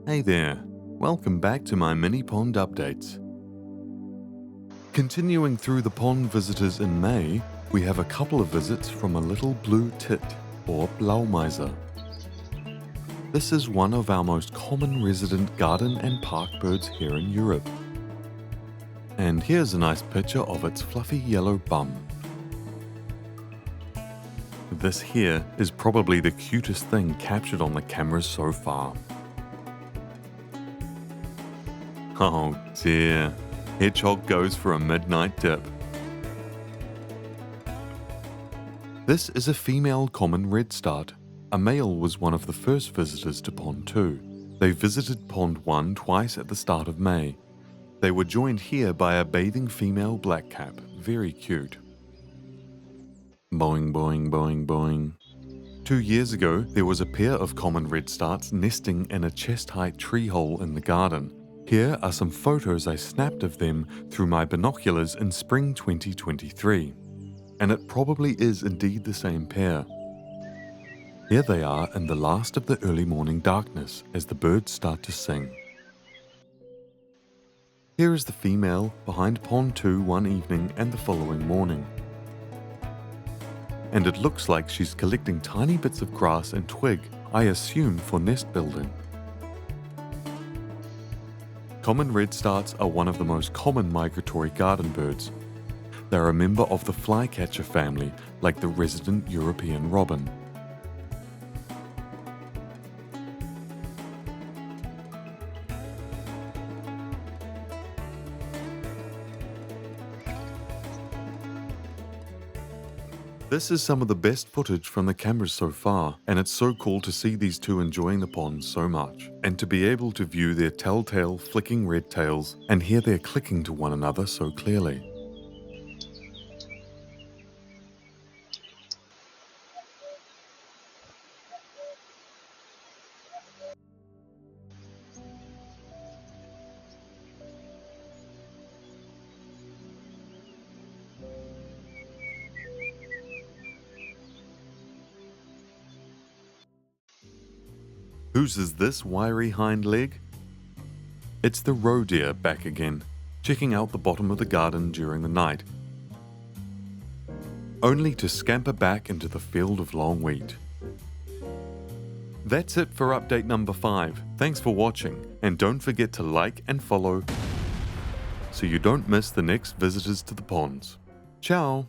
Hey there, welcome back to my mini pond updates. Continuing through the pond visitors in May, we have a couple of visits from a little blue tit, or Blaumeiser. This is one of our most common resident garden and park birds here in Europe. And here's a nice picture of its fluffy yellow bum. This here is probably the cutest thing captured on the cameras so far. Oh dear, Hedgehog goes for a midnight dip. This is a female common redstart. A male was one of the first visitors to Pond 2. They visited Pond 1 twice at the start of May. They were joined here by a bathing female blackcap, very cute. Boing, boing, boing, boing. 2 years ago, there was a pair of common redstarts nesting in a chest-height tree hole in the garden. Here are some photos I snapped of them through my binoculars in spring 2023. And it probably is indeed the same pair. Here they are in the last of the early morning darkness as the birds start to sing. Here is the female behind Pond 2 one evening and the following morning. And it looks like she's collecting tiny bits of grass and twig, I assume for nest building. Common redstarts are one of the most common migratory garden birds. They're a member of the flycatcher family, like the resident European robin. This is some of the best footage from the cameras so far, and it's so cool to see these two enjoying the pond so much, and to be able to view their telltale flicking red tails and hear their clicking to one another so clearly. Whose is this wiry hind leg? It's the roe deer back again, checking out the bottom of the garden during the night, only to scamper back into the field of long wheat. That's it for update number 5. Thanks for watching, and don't forget to like and follow so you don't miss the next visitors to the ponds. Ciao!